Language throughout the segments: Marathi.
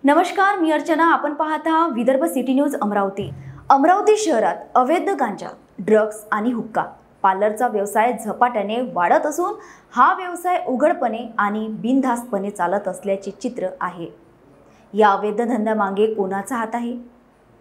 नमस्कार, मी अर्चना. आपण पाहत आहात विदर्भ सिटी न्यूज अमरावती. अमरावती शहरात अवैध गांजा, ड्रग्ज आणि हुक्का पार्लरचा व्यवसाय झपाट्याने वाढत असून हा व्यवसाय उघडपणे आणि बिनधास्तपणे चालत असल्याचे चित्र आहे. या अवैध धंद्यामागे कोणाचा हात आहे?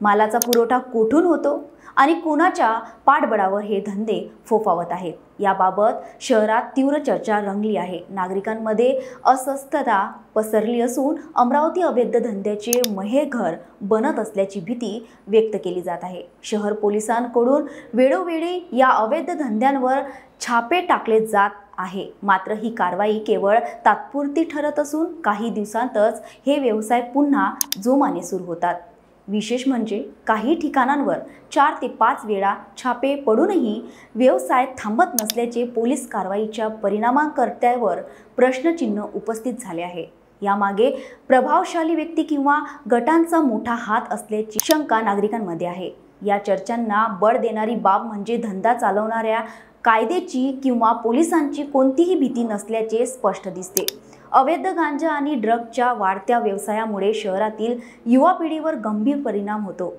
मालाचा पुरवठा कुठून होतो आणि कोणाच्या पाठबळावर हे धंदे फोफावत आहेत याबाबत शहरात तीव्र चर्चा रंगली आहे. नागरिकांमध्ये अस्वस्थता पसरली असून अमरावती अवैध धंद्याचे महेघर बनत असल्याची भीती व्यक्त केली जात आहे. शहर पोलिसांकडून वेळोवेळी या अवैध धंद्यांवर छापे टाकले जात आहे. मात्र ही कारवाई केवळ तात्पुरती ठरत असून काही दिवसांतच हे व्यवसाय पुन्हा जोमाने सुरू होतात. विशेष म्हणजे काही ठिकाणांवर 4 ते 5 वेळा छापे पडूनही व्यवसाय थांबत नसल्याचे पोलीस कारवाईच्या परिणामांकर्त्यावर प्रश्नचिन्ह उपस्थित झाले आहे. यामागे प्रभावशाली व्यक्ती किंवा गटांचा मोठा हात असल्याची शंका नागरिकांमध्ये आहे. या चर्चांना बळ देणारी बाब म्हणजे धंदा चालवणाऱ्या कायद्याची किंवा पोलिसांची कोणतीही भीती नसल्याचे स्पष्ट दिसते. अवैध गांजा आणि ड्रग्जच्या वाढत्या व्यवसायामुळे शहरातील युवा पिढीवर गंभीर परिणाम होतो.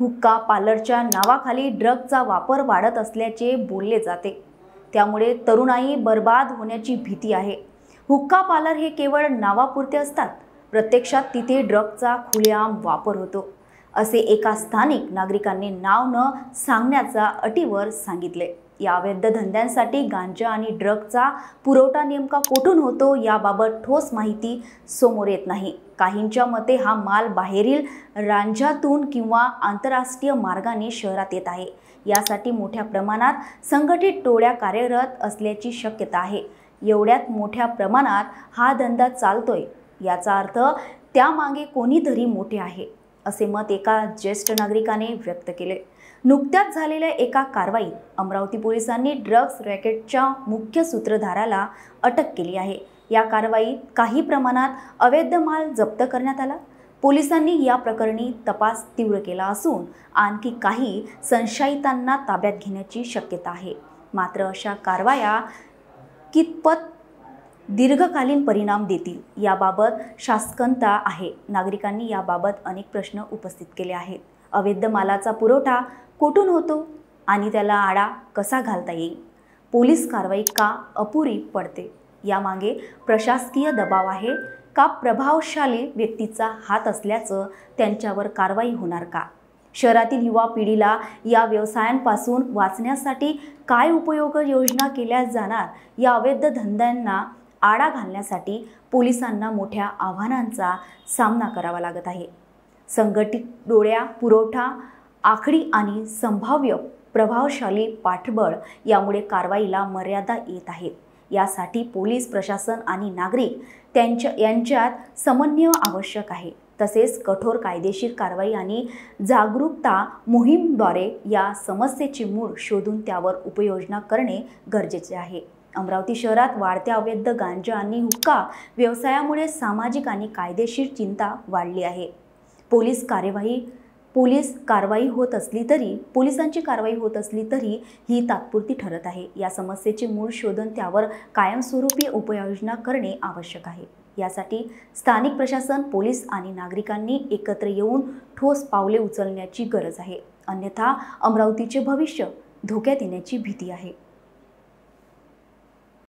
हुक्का पार्लरच्या नावाखाली ड्रग्जचा वापर वाढत असल्याचे बोलले जाते. त्यामुळे तरुणाई बर्बाद होण्याची भीती आहे. हुक्का पार्लर हे केवळ नावापुरते असतात, प्रत्यक्षात तिथे ड्रग्जचा खुलेआम वापर होतो, असे एका स्थानिक नागरिकांनी नाव न सांगण्याच्या अटीवर सांगितले. या अवैध धंद्यांसाठी गांजा आणि ड्रग्जचा पुरवठा नेमका कुठून होतो याबाबत ठोस माहिती समोर येत नाही. काहींच्या मते हा माल बाहेरील राज्यातून किंवा आंतरराष्ट्रीय मार्गाने शहरात येत आहे. यासाठी मोठ्या प्रमाणात संघटित टोळ्या कार्यरत असल्याची शक्यता आहे. एवढ्यात मोठ्या प्रमाणात हा धंदा चालतोय याचा अर्थ त्यामागे कोणीतरी मोठे आहे, असे मत एका ज्येष्ठ नागरिकाने व्यक्त केले. नुकत्याच झालेल्या एका कारवाईत अमरावती पोलिसांनी ड्रग्ज रॅकेटच्या मुख्य सूत्रधाराला अटक केली आहे. या कारवाईत काही प्रमाणात अवैध माल जप्त करण्यात आला. पोलिसांनी या प्रकरणी तपास तीव्र केला असून आणखी काही संशयितांना ताब्यात घेण्याची शक्यता आहे. मात्र अशा कारवाया कितपत दीर्घकालीन परिणाम देतील याबाबत शंका आहे. नागरिकांनी याबाबत अनेक प्रश्न उपस्थित केले आहेत. अवैध मालाचा पुरवठा कुठून होतो आणि त्याला आळा कसा घालता येईल? पोलीस कारवाई का अपुरी पडते? यामागे प्रशासकीय दबाव आहे का प्रभावशाली व्यक्तीचा हात असल्याचं त्यांच्यावर कारवाई होणार का? शहरातील युवा पिढीला या व्यवसायांपासून वाचण्यासाठी काय योजना केल्या जाणार? या अवैध धंद्यांना आळा घालण्यासाठी पोलिसांना मोठ्या आव्हानांचा सामना करावा लागत आहे. संघटित डोळ्या पुरवठा आखडी आणि संभाव्य प्रभावशाली पाठबळ यामुळे कारवाईला मर्यादा येत आहेत. यासाठी पोलीस प्रशासन आणि नागरिक यांच्यात समन्वय आवश्यक आहे. तसेच कठोर कायदेशीर कारवाई आणि जागरूकता मोहीमद्वारे या समस्येचे मूळ शोधून त्यावर उपाययोजना करणे गरजेचे आहे. अमरावती शहरात वाढत्या अवैध गांजा आणि हुक्का व्यवसायामुळे सामाजिक आणि कायदेशीर चिंता वाढली आहे. पोलिसांची कारवाई होत असली तरी ही तात्पुरती ठरत आहे. या समस्येचे मूळ शोधून त्यावर कायमस्वरूपी उपाययोजना करणे आवश्यक आहे. यासाठी स्थानिक प्रशासन, पोलीस आणि नागरिकांनी एकत्र येऊन ठोस पावले उचलण्याची गरज आहे. अन्यथा अमरावतीचे भविष्य धोक्यात येण्याची भीती आहे.